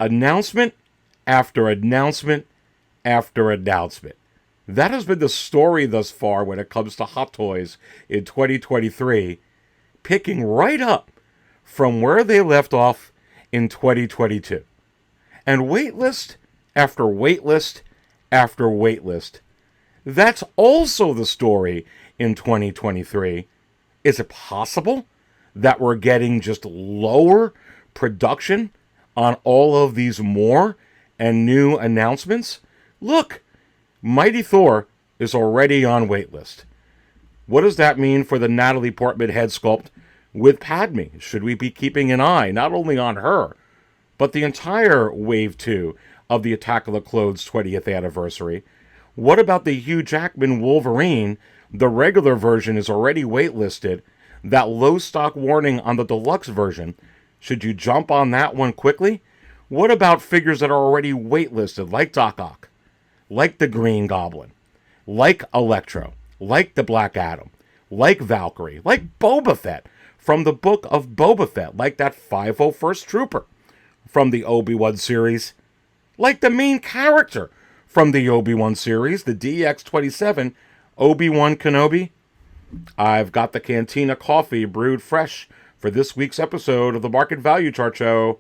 Announcement after announcement after announcement. That has been the story thus far when it comes to Hot Toys in 2023, picking right up from where they left off in 2022. And waitlist after waitlist after waitlist. That's also the story in 2023. Is it possible that we're getting just lower production on all of these more and new announcements? Look, Mighty Thor is already on waitlist. What does that mean for the Natalie Portman head sculpt with Padme? Should we be keeping an eye not only on her, but the entire Wave 2 of the Attack of the Clones 20th anniversary? What about the Hugh Jackman Wolverine? The regular version is already waitlisted. That low stock warning on the deluxe version, should you jump on that one quickly? What about figures that are already waitlisted, like Doc Ock, like the Green Goblin, like Electro, like the Black Adam, like Valkyrie, like Boba Fett from the book of Boba Fett, like that 501st Trooper from the Obi-Wan series, like the main character from the Obi-Wan series, the DX-27, Obi-Wan Kenobi? I've got the Cantina coffee brewed fresh for this week's episode of the Market Value Chart Show.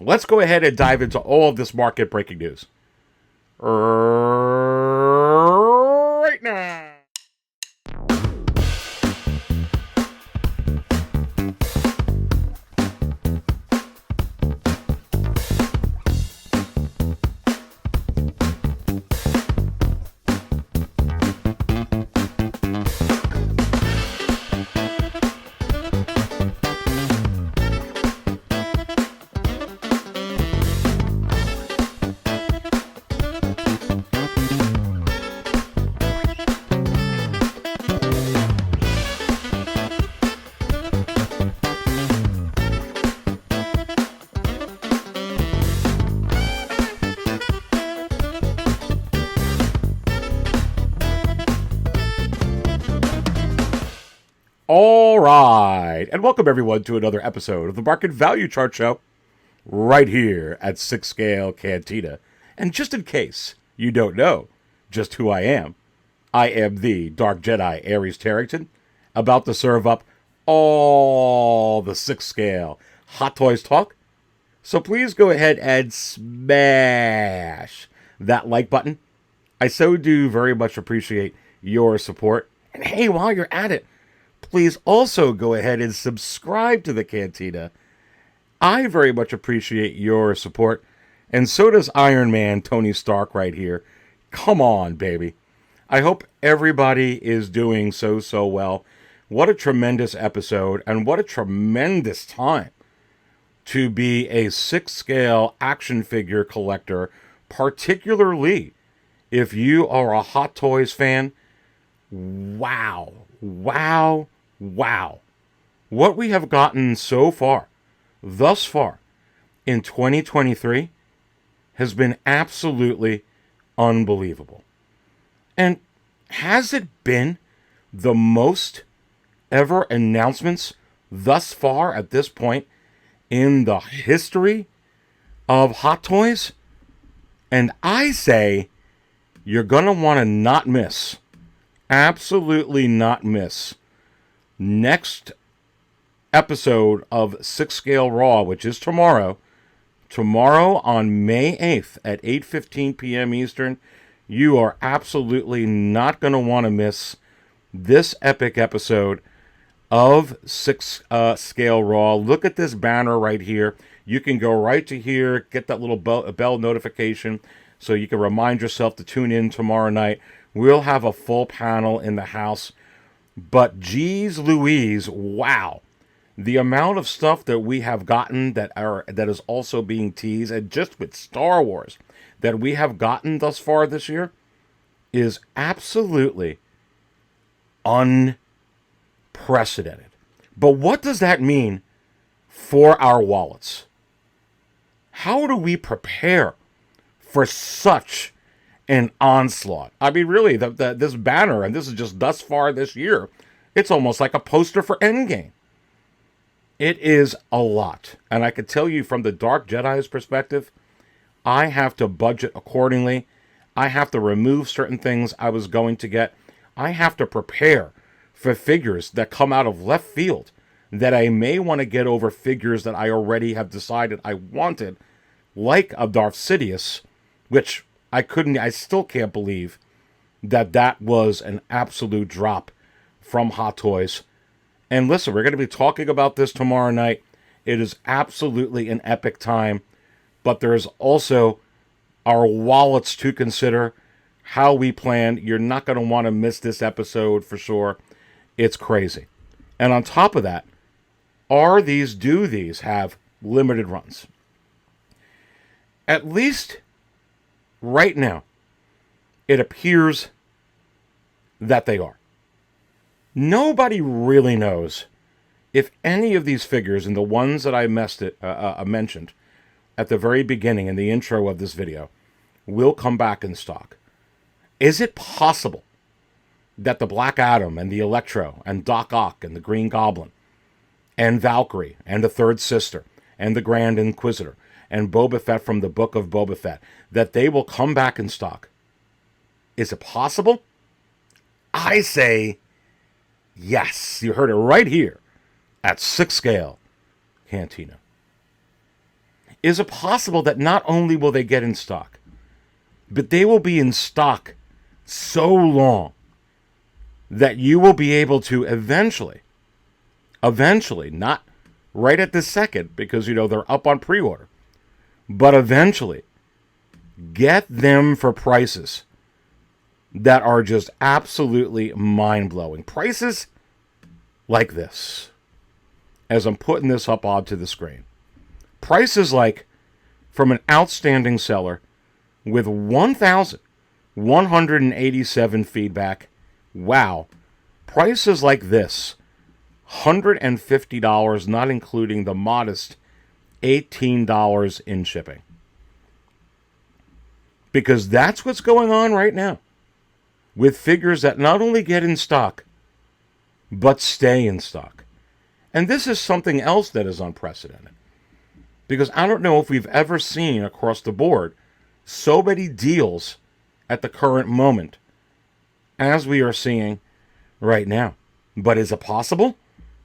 Let's go ahead and dive into all of this market breaking news right now. All right, and welcome everyone to another episode of the Market Value Chart Show, right here at 6 Scale Cantina. And just in case you don't know just who I am the Dark Jedi Ares Tarrington, about to serve up all the 6 Scale Hot Toys talk. So please go ahead and smash that like button. I so do very much appreciate your support. And hey, while you're at it, please also go ahead and subscribe to the Cantina. I very much appreciate your support, and so does Iron Man Tony Stark right here. Come on, baby. I hope everybody is doing so well. What a tremendous episode, and what a tremendous time to be a 6 Scale action figure collector, particularly if you are a Hot Toys fan. Wow. What we have gotten so far, thus far, in 2023 has been absolutely unbelievable. And has it been the most ever announcements thus far at this point in the history of Hot Toys? And I say you're going to want to not miss, absolutely not miss, next episode of 6 Scale Raw, which is tomorrow on May 8th at 8:15 p.m. Eastern. You are absolutely not going to want to miss this epic episode of 6 Scale Raw. Look at this banner right here. You can go right to here, get that little bell notification so you can remind yourself to tune in tomorrow night. We'll have a full panel in the house. But geez Louise, wow. The amount of stuff that we have gotten that is also being teased, and just with Star Wars that we have gotten thus far this year, is absolutely unprecedented. But what does that mean for our wallets? How do we prepare for such an onslaught? I mean, really, this banner, and this is just thus far this year, it's almost like a poster for Endgame. It is a lot. And I can tell you from the Dark Jedi's perspective, I have to budget accordingly. I have to remove certain things I was going to get. I have to prepare for figures that come out of left field that I may want to get over figures that I already have decided I wanted, like a Darth Sidious, which I still can't believe that that was an absolute drop from Hot Toys. And listen, we're going to be talking about this tomorrow night. It is absolutely an epic time, but there's also our wallets to consider, how we plan. You're not going to want to miss this episode for sure. It's crazy. And on top of that, do these have limited runs? At least right now, it appears that they are. Nobody really knows if any of these figures, and the ones that I mentioned at the very beginning in the intro of this video, will come back in stock. Is it possible that the Black Adam and the Electro and Doc Ock and the Green Goblin and Valkyrie and the Third Sister and the Grand Inquisitor and Boba Fett from the Book of Boba Fett, that they will come back in stock? Is it possible? I say yes. You heard it right here at 6 Scale Cantina. Is it possible that not only will they get in stock, but they will be in stock so long that you will be able to eventually, not right at this second, because, they're up on pre-order, but eventually get them for prices that are just absolutely mind-blowing. Prices like this, as I'm putting this up onto the screen. Prices like, from an outstanding seller with 1,187 feedback. Wow. Prices like this, $150, not including the modest $18 in shipping. Because that's what's going on right now with figures that not only get in stock, but stay in stock. And this is something else that is unprecedented. Because I don't know if we've ever seen across the board so many deals at the current moment as we are seeing right now. But is it possible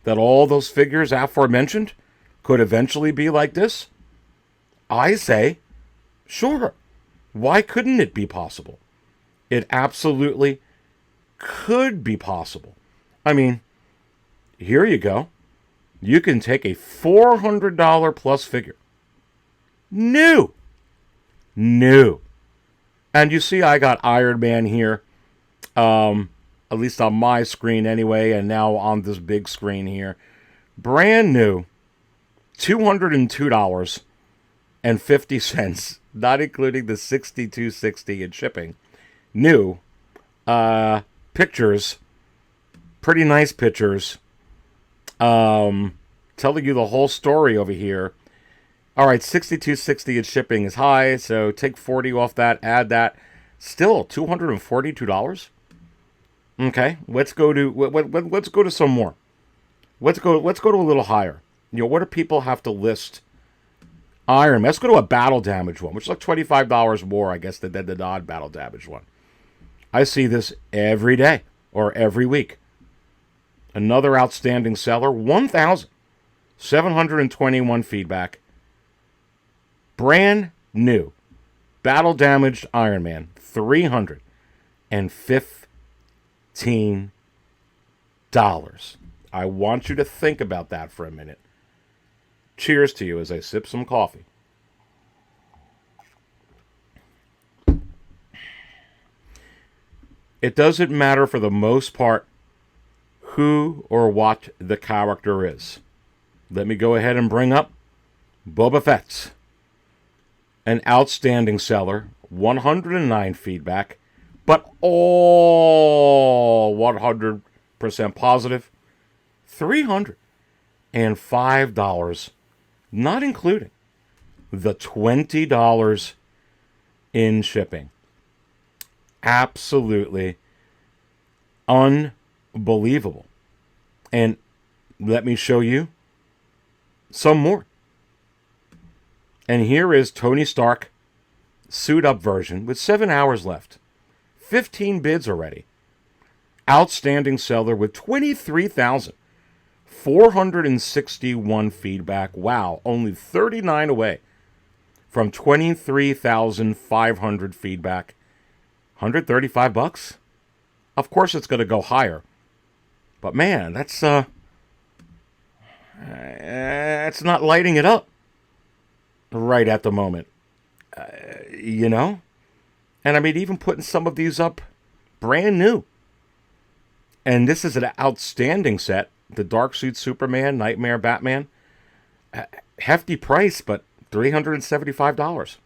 that all those figures aforementioned could eventually be like this? I say, sure. Why couldn't it be possible? It absolutely could be possible. I mean, here you go. You can take a $400 plus figure. New. And you see I got Iron Man here. At least on my screen anyway, and now on this big screen here. Brand new. $202.50. Not including the $62.60 in shipping. New. Pictures. Pretty nice pictures. Telling you the whole story over here. All right, $62.60 in shipping is high, so take 40 off that, add that. Still $242. Okay, let's go to some more. Let's go to a little higher. What do people have to list? Iron Man. Let's go to a battle damage one, which is like $25 more, I guess, than the non-battle damage one. I see this every day or every week. Another outstanding seller, 1,721 feedback. Brand new. Battle damaged Iron Man, $315. I want you to think about that for a minute. Cheers to you as I sip some coffee. It doesn't matter for the most part who or what the character is. Let me go ahead and bring up Boba Fett. An outstanding seller, 109 feedback, but all 100% positive, $305, not including the $20 in shipping. Absolutely unbelievable. And let me show you some more. And here is Tony Stark suit up version with 7 hours left. 15 bids already. Outstanding seller with 23,461 feedback. Wow, only 39 away from 23,500 feedback. $135. Of course it's going to go higher. But man, that's not lighting it up right at the moment. You know? And I mean, even putting some of these up brand new. And this is an outstanding set. The Dark Suit Superman, Nightmare Batman. Hefty price, but $375.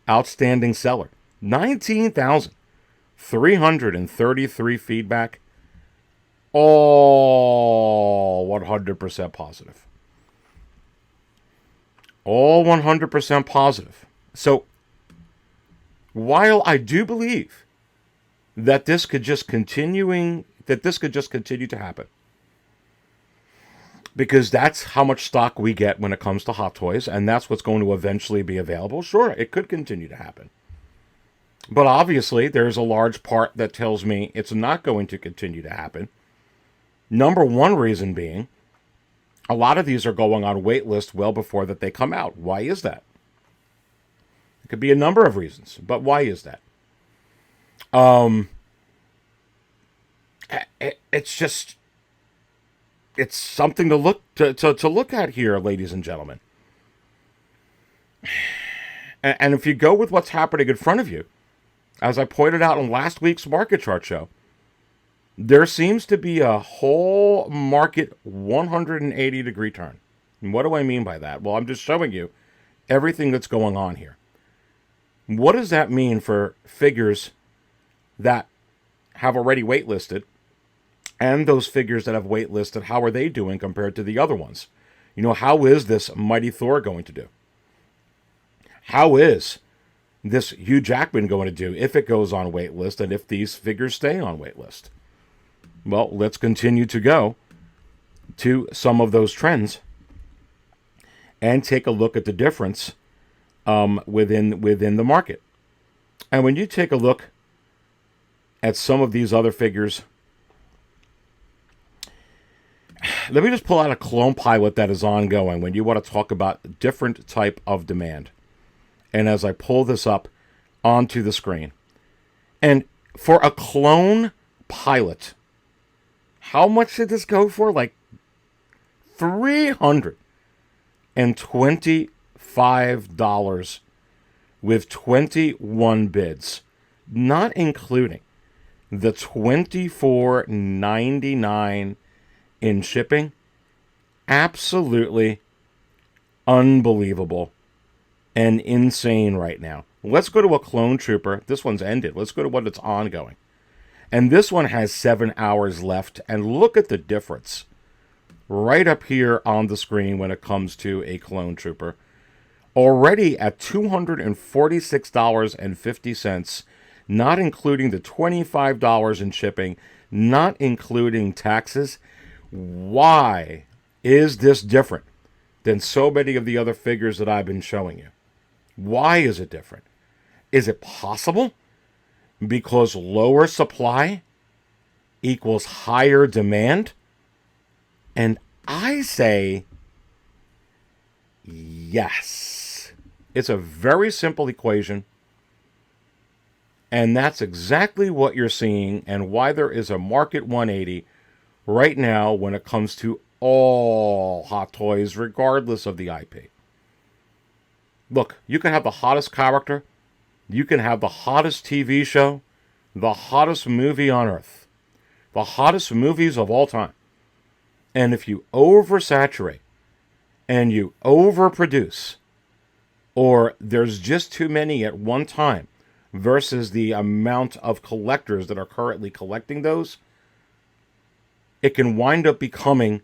Outstanding seller. 19,333 feedback. All 100% positive. All 100% positive. So, while I do believe that this could just continue to happen, because that's how much stock we get when it comes to Hot Toys, and that's what's going to eventually be available. Sure, it could continue to happen. But obviously, there's a large part that tells me it's not going to continue to happen. Number one reason being, a lot of these are going on waitlist well before that they come out. Why is that? It could be a number of reasons, but why is that? It's something to look at here, ladies and gentlemen. And if you go with what's happening in front of you, as I pointed out in last week's market chart show, there seems to be a whole market 180-degree turn. And what do I mean by that? Well, I'm just showing you everything that's going on here. What does that mean for figures that have already waitlisted, and those figures that have waitlisted? How are they doing compared to the other ones? You know, how is this Mighty Thor going to do? How is this Hugh Jackman going to do if it goes on waitlist and if these figures stay on waitlist? Well, let's continue to go to some of those trends and take a look at the difference within the market. And when you take a look at some of these other figures, let me just pull out a clone pilot that is ongoing when you want to talk about different type of demand. And as I pull this up onto the screen, and for a clone pilot, how much did this go for? Like $325 with 21 bids, not including the $24.99 in shipping. Absolutely unbelievable and insane right now. Let's go to a clone trooper. This one's ended. Let's go to one that's ongoing. And this one has 7 hours left. And look at the difference right up here on the screen when it comes to a clone trooper. Already at $246.50, not including the $25 in shipping, not including taxes. Why is this different than so many of the other figures that I've been showing you? Why is it different? Is it possible because lower supply equals higher demand? And I say yes. It's a very simple equation. And that's exactly what you're seeing and why there is a market 180 right now when it comes to all Hot Toys, regardless of the IP. Look, you can have the hottest character, you can have the hottest TV show, the hottest movie on earth, the hottest movies of all time. And if you oversaturate and you overproduce, or there's just too many at one time versus the amount of collectors that are currently collecting those, it can wind up becoming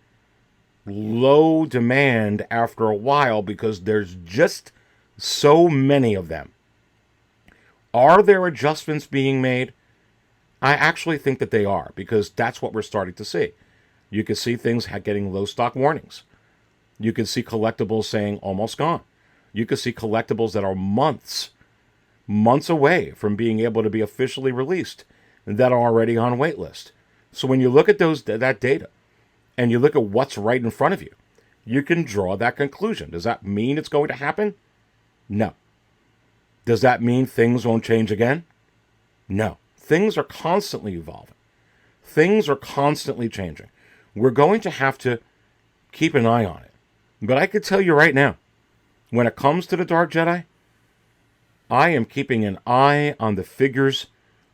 low demand after a while because there's just so many of them. Are there adjustments being made? I actually think that they are, because that's what we're starting to see. You can see things getting low stock warnings. You can see collectibles saying almost gone. You can see collectibles that are months away from being able to be officially released that are already on waitlist. So when you look at that data and you look at what's right in front of you, you can draw that conclusion. Does that mean it's going to happen? No. Does that mean things won't change again? No. Things are constantly evolving. Things are constantly changing. We're going to have to keep an eye on it. But I can tell you right now, when it comes to the Dark Jedi, I am keeping an eye on the figures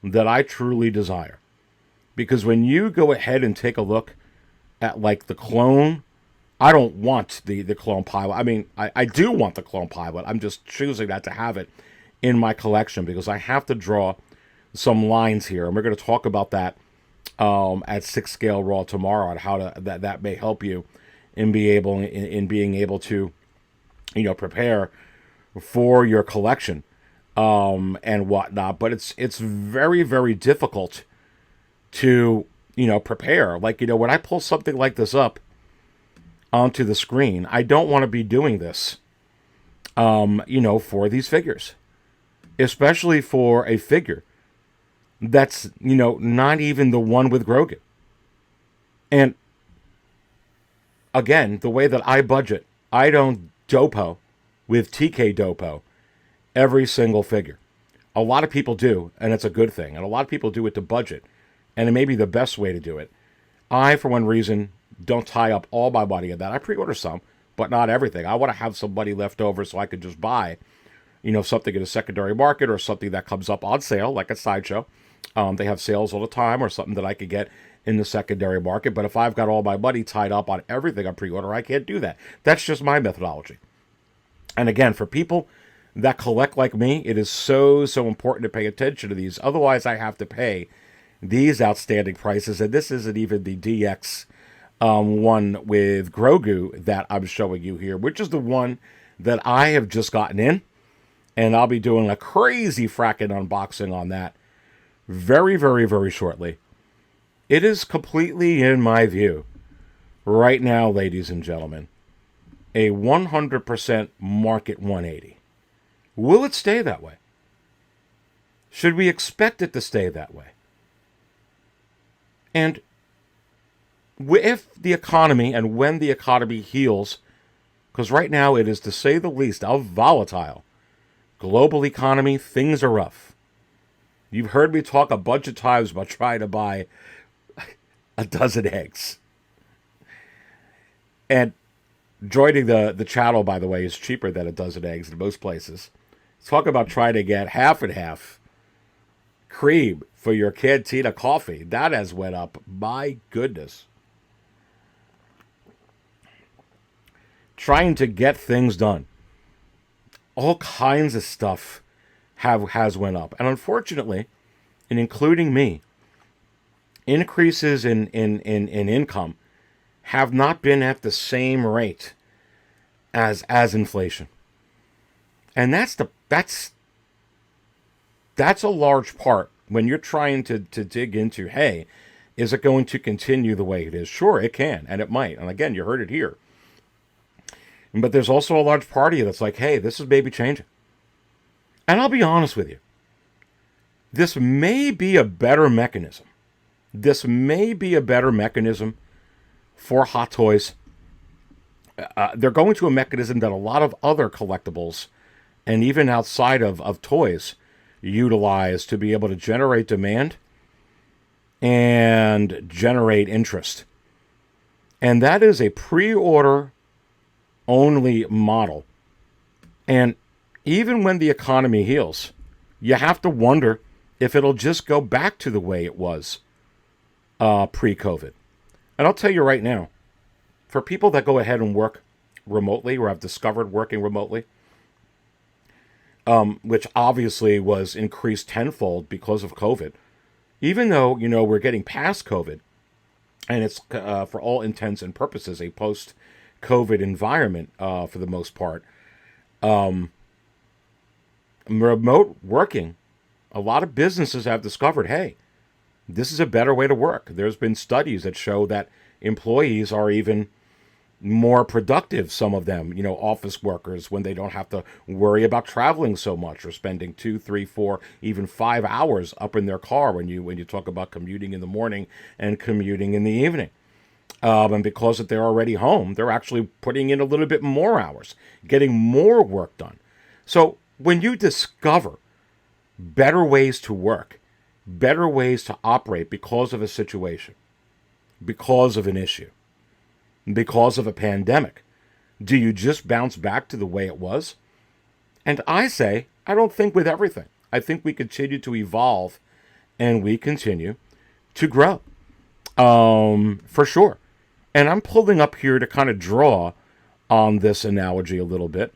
that I truly desire. Because when you go ahead and take a look at like the clone, I don't want the clone pilot. I mean, I do want the clone pilot. I'm just choosing not to have it in my collection because I have to draw some lines here. And we're going to talk about that at 6 Scale Raw tomorrow on how that may help you in being able to, prepare for your collection and whatnot. But it's very, very difficult to, prepare. Like, when I pull something like this up onto the screen, I don't want to be doing this, for these figures. Especially for a figure that's, not even the one with Grogu. And again, the way that I budget, I don't dopo with TK dopo every single figure. A lot of people do, and it's a good thing. And a lot of people do it to budget, and it may be the best way to do it. I, for one reason, don't tie up all my money in that. I pre-order some, but not everything. I want to have some money left over so I could just buy, something in a secondary market or something that comes up on sale, like a Sideshow. They have sales all the time, or something that I could get in the secondary market. But if I've got all my money tied up on everything I pre-order, I can't do that. That's just my methodology. And again, for people that collect like me, it is so important to pay attention to these. Otherwise, I have to pay these outstanding prices. And this isn't even the DX one with Grogu that I'm showing you here, which is the one that I have just gotten in. And I'll be doing a crazy fracking unboxing on that very, very, very shortly. It is completely, in my view, right now, ladies and gentlemen, a 100% market 180. Will it stay that way? Should we expect it to stay that way? And if the economy and when the economy heals, because right now it is, to say the least, a volatile global economy, things are rough. You've heard me talk a bunch of times about trying to buy a dozen eggs. And joining the channel, by the way, is cheaper than a dozen eggs in most places. Talk about trying to get half and half cream for your Cantina coffee. That has went up. My goodness. Trying to get things done. All kinds of stuff has went up. And unfortunately, and including me, increases in income have not been at the same rate as inflation. And that's a large part when you're trying to dig into, hey, is it going to continue the way it is? Sure, it can, and it might. And again, you heard it here. But there's also a large part of you that's like, hey, this is maybe changing. And I'll be honest with you. This may be a better mechanism. This may be a better mechanism for Hot Toys. They're going to a mechanism that a lot of other collectibles, and even outside of toys, utilize to be able to generate demand and generate interest. And that is a pre-order only model. And even when the economy heals, you have to wonder if it'll just go back to the way it was pre-COVID. And I'll tell you right now, for people that go ahead and work remotely, or have discovered working remotely, which obviously was increased tenfold because of COVID, even though, we're getting past COVID, and it's, for all intents and purposes, a post-COVID environment for the most part, remote working, a lot of businesses have discovered, hey, this is a better way to work. There's been studies that show that employees are even, more productive, some of them, office workers, when they don't have to worry about traveling so much or spending 2, 3, 4, even 5 hours up in their car when you talk about commuting in the morning and commuting in the evening. And because that they're already home, they're actually putting in a little bit more hours, getting more work done. So when you discover better ways to work, better ways to operate because of a situation, because of an issue, because of a pandemic, do you just bounce back to the way it was? And I say, I don't think with everything. I think we continue to evolve and we continue to grow. For sure. And I'm pulling up here to kind of draw on this analogy a little bit.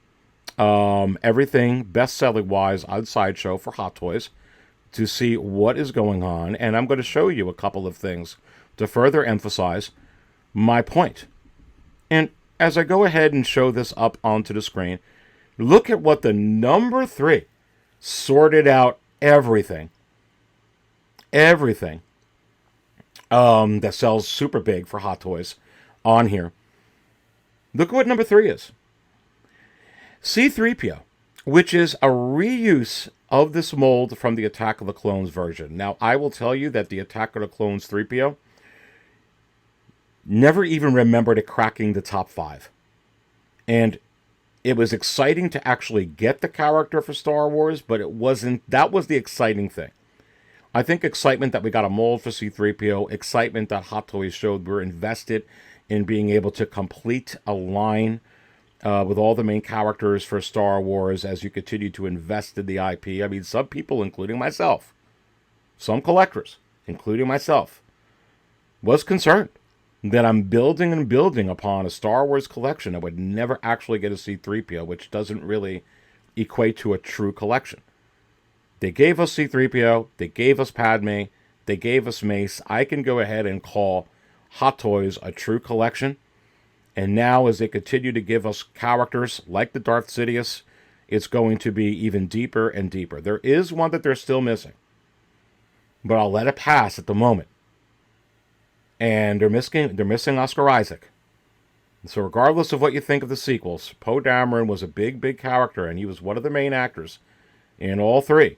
Everything best-selling wise on Sideshow for Hot Toys to see what is going on. And I'm going to show you a couple of things to further emphasize my point. And as I go ahead and show this up onto the screen, look at what the number 3 sorted out everything that sells super big for Hot Toys on here. Look at what number 3 is. C-3PO, which is a reuse of this mold from the Attack of the Clones version. Now, I will tell you that the Attack of the Clones 3PO never even remembered it cracking the top 5. And it was exciting to actually get the character for Star Wars, but it wasn't. That was the exciting thing. I think excitement that we got a mold for C-3PO, excitement that Hot Toys showed we're invested in being able to complete a line with all the main characters for Star Wars as you continue to invest in the IP. I mean, some people, including myself, some collectors, including myself, was concerned that I'm building and building upon a Star Wars collection that would never actually get a C-3PO, which doesn't really equate to a true collection. They gave us C-3PO, they gave us Padme, they gave us Mace. I can go ahead and call Hot Toys a true collection. And now as they continue to give us characters like the Darth Sidious, it's going to be even deeper and deeper. There is one that they're still missing, but I'll let it pass at the moment. And they're missing Oscar Isaac. So regardless of what you think of the sequels, Poe Dameron was a big, big character, and he was one of the main actors in all 3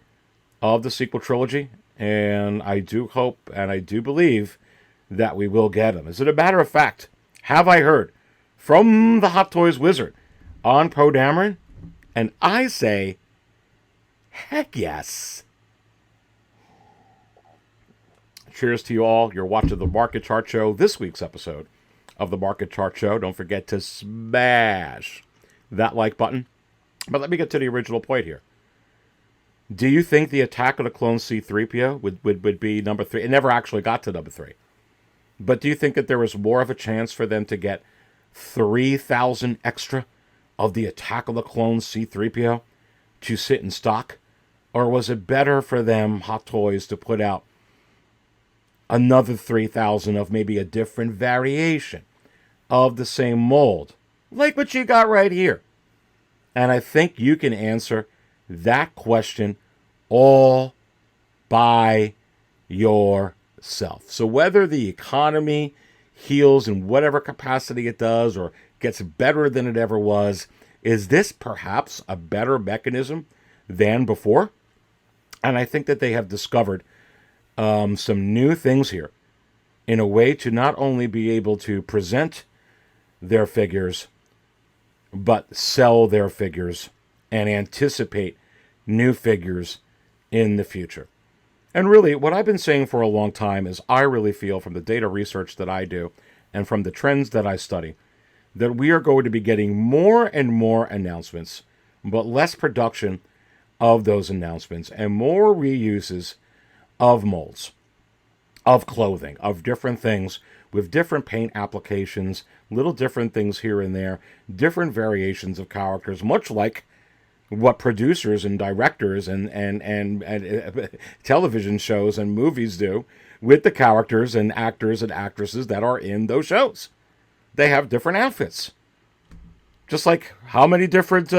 of the sequel trilogy. And I do hope and I do believe that we will get him. As a matter of fact, have I heard from the Hot Toys wizard on Poe Dameron? And I say, heck yes. Cheers to you all. You're watching the Market Chart Show, this week's episode of the Market Chart Show. Don't forget to smash that like button. But let me get to the original point here. Do you think the Attack of the Clones C-3PO would be number 3? It never actually got to number 3. But do you think that there was more of a chance for them to get 3,000 extra of the Attack of the Clones C-3PO to sit in stock? Or was it better for them, Hot Toys, to put out another 3,000 of maybe a different variation of the same mold, like what you got right here? And I think you can answer that question all by yourself. So whether the economy heals in whatever capacity it does or gets better than it ever was, is this perhaps a better mechanism than before? And I think that they have discovered some new things here in a way to not only be able to present their figures, but sell their figures and anticipate new figures in the future. And really, what I've been saying for a long time is I really feel from the data research that I do and from the trends that I study that we are going to be getting more and more announcements, but less production of those announcements and more reuses of molds, of clothing, of different things with different paint applications, little different things here and there, different variations of characters, much like what producers and directors and television shows and movies do with the characters and actors and actresses that are in those shows. They have different outfits. Just like how many different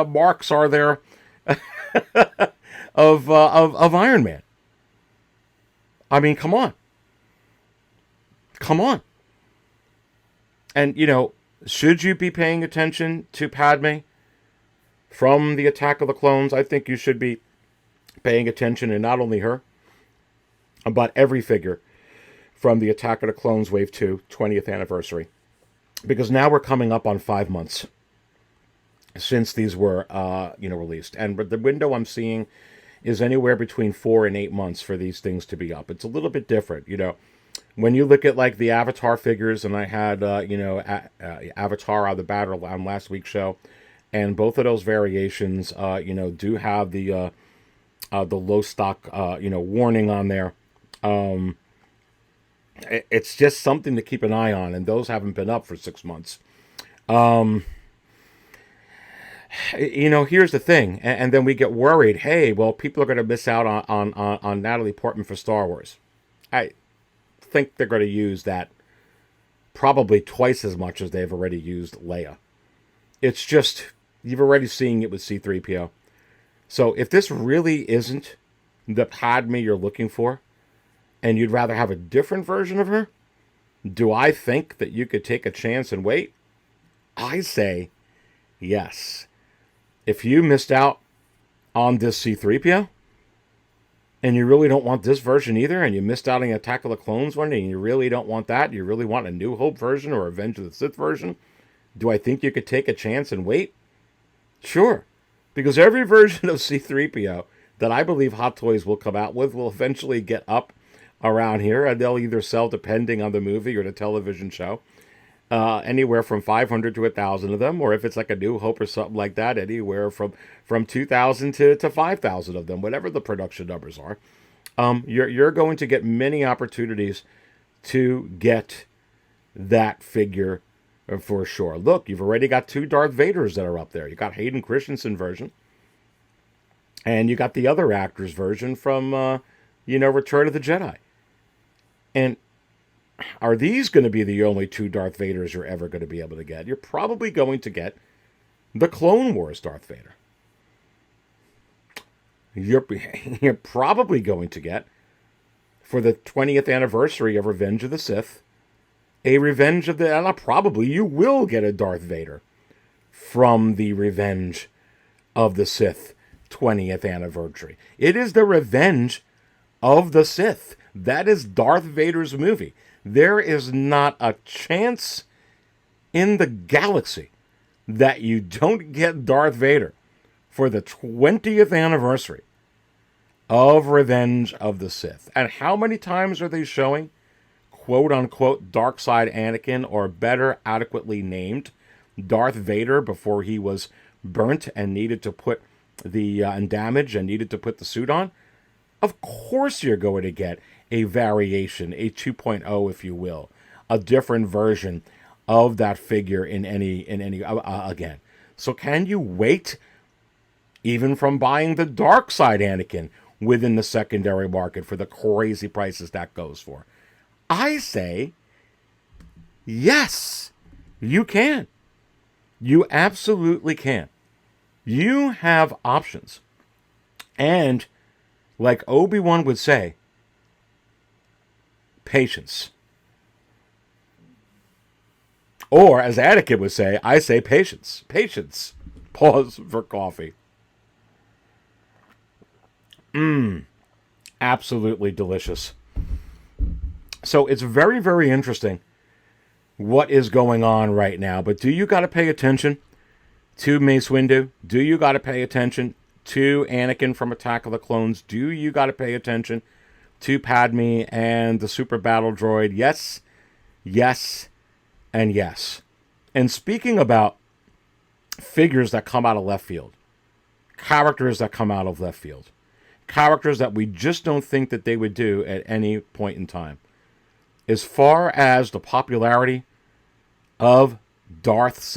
marks are there of Iron Man? I mean, come on. And, should you be paying attention to Padme from the Attack of the Clones? I think you should be paying attention, and not only her, but every figure from the Attack of the Clones Wave 2 20th anniversary. Because now we're coming up on 5 months since these were, released. And the window I'm seeing is anywhere between 4 and 8 months for these things to be up. It's a little bit different, When you look at like the Avatar figures, and I had, Avatar out of the battle on last week's show, and both of those variations, do have the low stock, warning on there. It's just something to keep an eye on, and those haven't been up for 6 months. Here's the thing, and then we get worried. Hey, well, people are going to miss out on Natalie Portman for Star Wars. I think they're going to use that probably twice as much as they've already used Leia. It's just, you've already seen it with C-3PO. So if this really isn't the Padme you're looking for, and you'd rather have a different version of her, do I think that you could take a chance and wait? I say yes. If you missed out on this C-3PO, and you really don't want this version either, and you missed out on the Attack of the Clones one, and you really don't want that, you really want a New Hope version or Revenge of the Sith version, do I think you could take a chance and wait? Sure. Because every version of C-3PO that I believe Hot Toys will come out with will eventually get up around here, and they'll either sell, depending on the movie or the television show, anywhere from 500 to 1,000 of them, or if it's like a New Hope or something like that, anywhere from 2,000 to 5,000 of them, whatever the production numbers are. You're going to get many opportunities to get that figure for sure. Look, you've already got 2 Darth Vaders that are up there. You got Hayden Christensen version, and you got the other actor's version from Return of the Jedi. And are these going to be the only 2 Darth Vaders you're ever going to be able to get? You're probably going to get the Clone Wars Darth Vader. You're probably going to get, for the 20th anniversary of Revenge of the Sith, you will get a Darth Vader from the Revenge of the Sith 20th anniversary. It is the Revenge of the Sith. That is Darth Vader's movie. There is not a chance in the galaxy that you don't get Darth Vader for the 20th anniversary of Revenge of the Sith. And how many times are they showing quote-unquote dark side Anakin, or better, adequately named Darth Vader, before he was burnt and needed to put and damaged and needed to put the suit on? Of course you're going to get a variation, a 2.0, if you will, a different version of that figure in any again. So can you wait even from buying the dark side Anakin within the secondary market for the crazy prices that goes for? I say yes, you can. You absolutely can. You have options. And like Obi-Wan would say, patience. Or as Anakin would say, I say patience. Patience. Pause for coffee. Absolutely delicious. So it's very, very interesting what is going on right now. But do you got to pay attention to Mace Windu? Do you got to pay attention to Anakin from Attack of the Clones? Do you got to pay attention to Padme and the Super Battle Droid? Yes, yes, and yes. And speaking about figures that come out of left field, characters that come out of left field, characters that we just don't think that they would do at any point in time. As far as the popularity of it's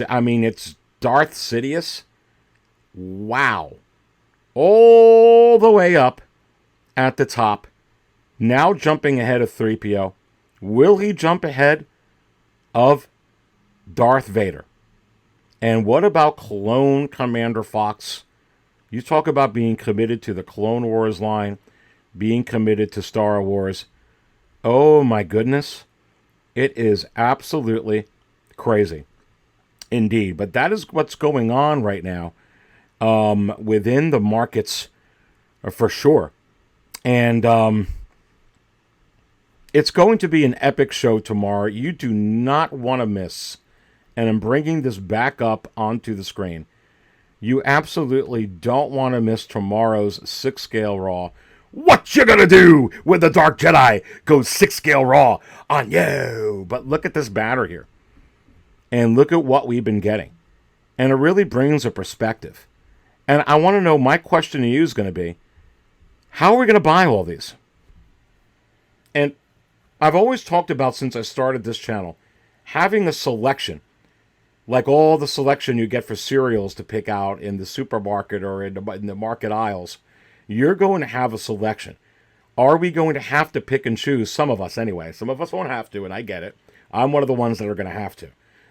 Darth Sidious. Wow. All the way up at the top. Now jumping ahead of 3PO. Will he jump ahead of Darth Vader? And what about Clone Commander Fox? You talk about being committed to the Clone Wars line, being committed to Star Wars. Oh my goodness. It is absolutely Crazy. Indeed. But that is what's going on right now within the markets for sure. And it's going to be an epic show tomorrow. You do not want to miss. And I'm bringing this back up onto the screen. You absolutely don't want to miss tomorrow's 6-scale Raw. What you gonna do when the Dark Jedi goes 6-scale Raw on you? But look at this banner here. And look at what we've been getting. And it really brings a perspective. And I want to know, my question to you is going to be, how are we going to buy all these? And I've always talked about, since I started this channel, having a selection, like all the selection you get for cereals to pick out in the supermarket or in the market aisles. You're going to have a selection. Are we going to have to pick and choose? Some of us anyway. Some of us won't have to, and I get it. I'm one of the ones that are going to have to.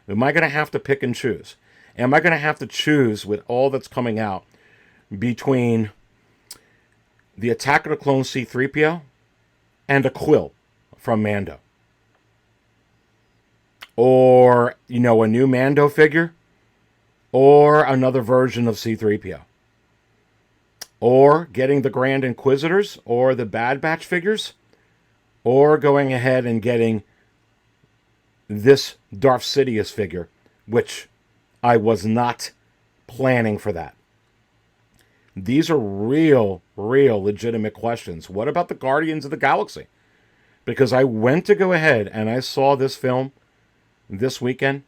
Am I going to have to pick and choose? Am I going to have to choose with all that's coming out between the Attack of the Clones C-3PO and a Quill from Mando? Or, a new Mando figure? Or another version of C-3PO? Or getting the Grand Inquisitors or the Bad Batch figures? Or going ahead and getting this Darth Sidious figure, which I was not planning for that. These are real, legitimate questions. What about the Guardians of the Galaxy? Because I went to go ahead and I saw this film this weekend.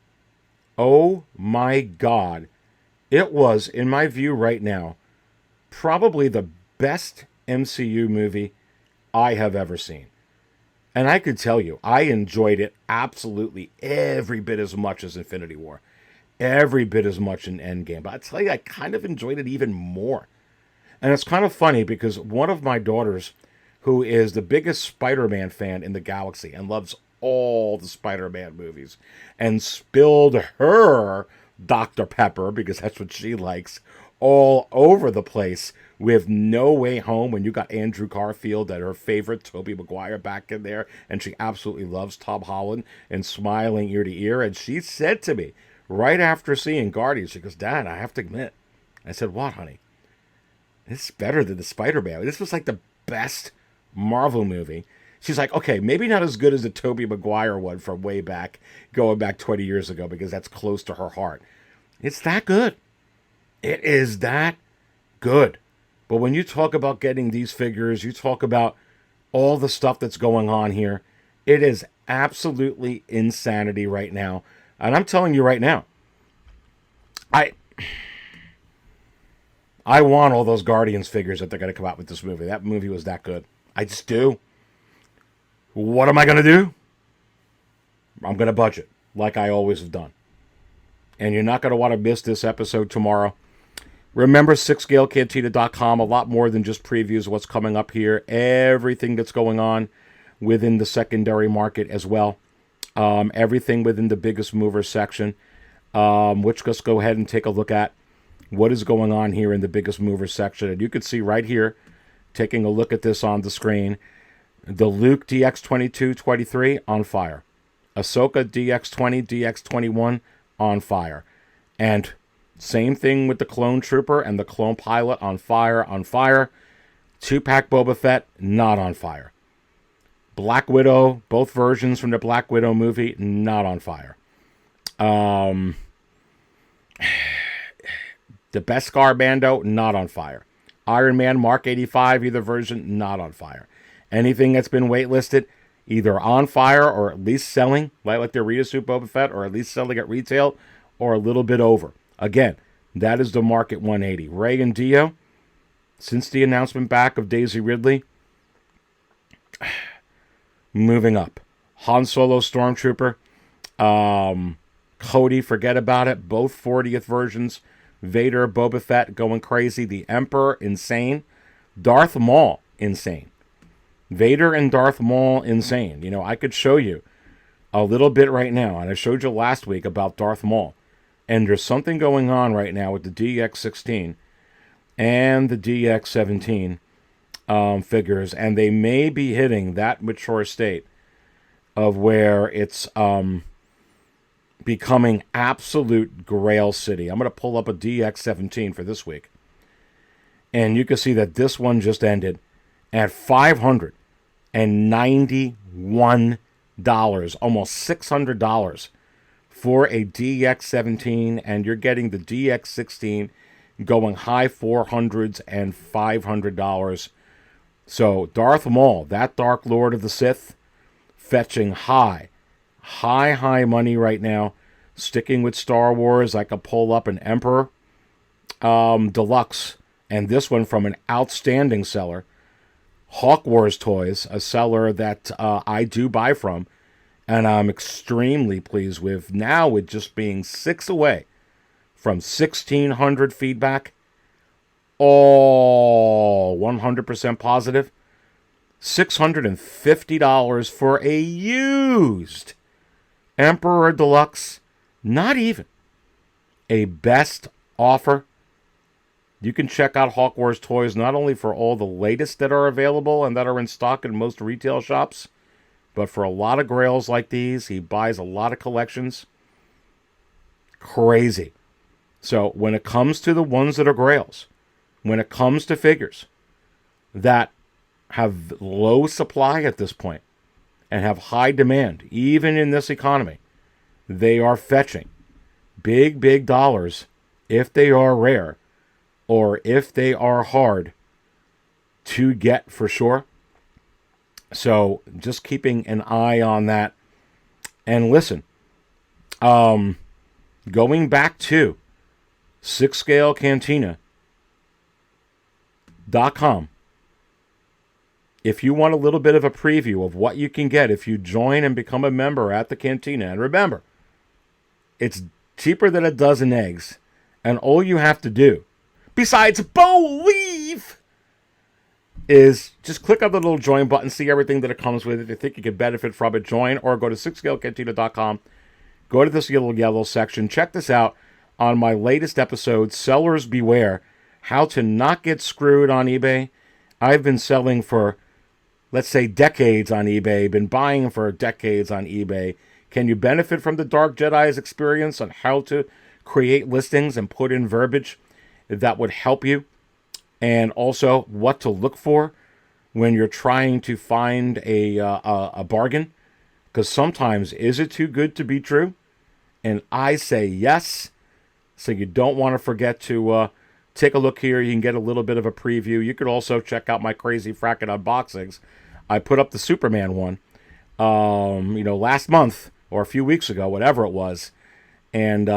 Oh my God. It was, in my view right now, probably the best MCU movie I have ever seen. And I could tell you, I enjoyed it absolutely every bit as much as Infinity War. Every bit as much in Endgame. But I tell you, I kind of enjoyed it even more. And it's kind of funny because one of my daughters, who is the biggest Spider-Man fan in the galaxy and loves all the Spider-Man movies, and spilled her Dr. Pepper, because that's what she likes, all over the place with No Way Home, when you got Andrew Garfield and her favorite Tobey Maguire back in there, and she absolutely loves Tom Holland and smiling ear to ear. And she said to me, right after seeing Guardians, she goes, Dad, I have to admit. I said, what, honey? It's better than the Spider-Man. This was like the best Marvel movie. She's like, okay, maybe not as good as the Tobey Maguire one from way back, going back 20 years ago, because that's close to her heart. It's that good. It is that good. But when you talk about getting these figures, you talk about all the stuff that's going on here, it is absolutely insanity right now. And I'm telling you right now, I want all those Guardians figures that they're going to come out with this movie. That movie was that good. I just do. What am I going to do? I'm going to budget, like I always have done. And you're not going to want to miss this episode tomorrow. Remember, 6scalecantina.com, a lot more than just previews of what's coming up here. Everything that's going on within the secondary market as well. Everything within the biggest movers section, which let's go ahead and take a look at what is going on here in the biggest movers section. And you can see right here, taking a look at this on the screen, the Luke DX22-23 on fire. Ahsoka DX20, DX21 on fire. And same thing with the Clone Trooper and the Clone Pilot on fire, on fire. 2-pack Boba Fett, not on fire. Black Widow, both versions from the Black Widow movie, not on fire. The Beskar Mando, not on fire. Iron Man Mark 85, either version, not on fire. Anything that's been waitlisted, either on fire or at least selling, like the Arena Suit Boba Fett, or at least selling at retail, or a little bit over. Again, that is the market 180. Rey and Dio, since the announcement back of Daisy Ridley, moving up. Han Solo Stormtrooper, Cody, forget about it. Both 40th versions. Vader, Boba Fett, going crazy. The Emperor, insane. Darth Maul, insane. Vader and Darth Maul, insane. You know, I could show you a little bit right now, and I showed you last week about Darth Maul. And there's something going on right now with the DX16 and the DX17 figures, and they may be hitting that mature state of where it's becoming absolute Grail City. I'm going to pull up a DX17 for this week. And you can see that this one just ended at $591, almost $600 for a DX17. And you're getting the DX16 going high $400s and $500. So Darth Maul, that Dark Lord of the Sith, fetching high money right now. Sticking with Star Wars, I could pull up an Emperor Deluxe, and this one from an outstanding seller, Hawk Wars Toys, a seller that I do buy from, and I'm extremely pleased with. Now with just being 6 away from 1,600 feedback, all 100% positive, $650 for a used Emperor Deluxe. Not even a best offer. You can check out Hawk Wars Toys not only for all the latest that are available and that are in stock in most retail shops, but for a lot of grails like these. He buys a lot of collections. Crazy. So when it comes to the ones that are grails, when it comes to figures that have low supply at this point and have high demand, even in this economy, they are fetching big dollars if they are rare or if they are hard to get for sure. So just keeping an eye on that. And listen, going back to 6scalecantina.com. If you want a little bit of a preview of what you can get if you join and become a member at the Cantina, and remember, it's cheaper than a dozen eggs, and all you have to do, besides believe, is just click on the little join button, see everything that it comes with. If you think you could benefit from it, join, or go to 6scalecantina.com, go to this little yellow section, check this out on my latest episode, Sellers Beware, how to not get screwed on eBay. I've been selling for, let's say, decades on eBay, been buying for decades on eBay. Can you benefit from the Dark Jedi's experience on how to create listings and put in verbiage that would help you? And also what to look for when you're trying to find a bargain. Because sometimes, is it too good to be true? And I say yes. So you don't want to forget to take a look here. You can get a little bit of a preview. You could also check out my crazy fracking unboxings. I put up the Superman one, last month or a few weeks ago, whatever it was. And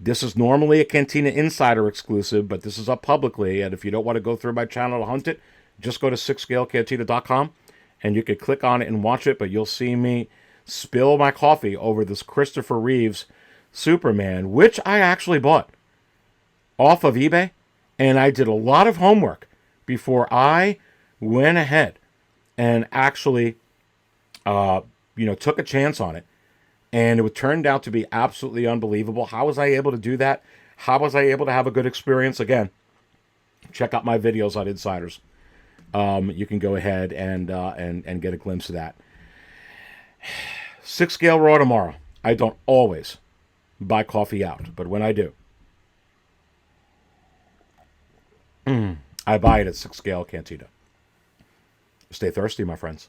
this is normally a Cantina Insider exclusive, but this is up publicly. And if you don't want to go through my channel to hunt it, just go to 6scalecantina.com and you can click on it and watch it. But you'll see me spill my coffee over this Christopher Reeves Superman, which I actually bought off of eBay. And I did a lot of homework before I went ahead and actually, took a chance on it. And it turned out to be absolutely unbelievable. How was I able to do that? How was I able to have a good experience? Again, check out my videos on Insiders. You can go ahead and get a glimpse of that. 6 Scale Raw tomorrow. I don't always buy coffee out, but when I do, I buy it at 6 Scale Cantina. Stay thirsty, my friends.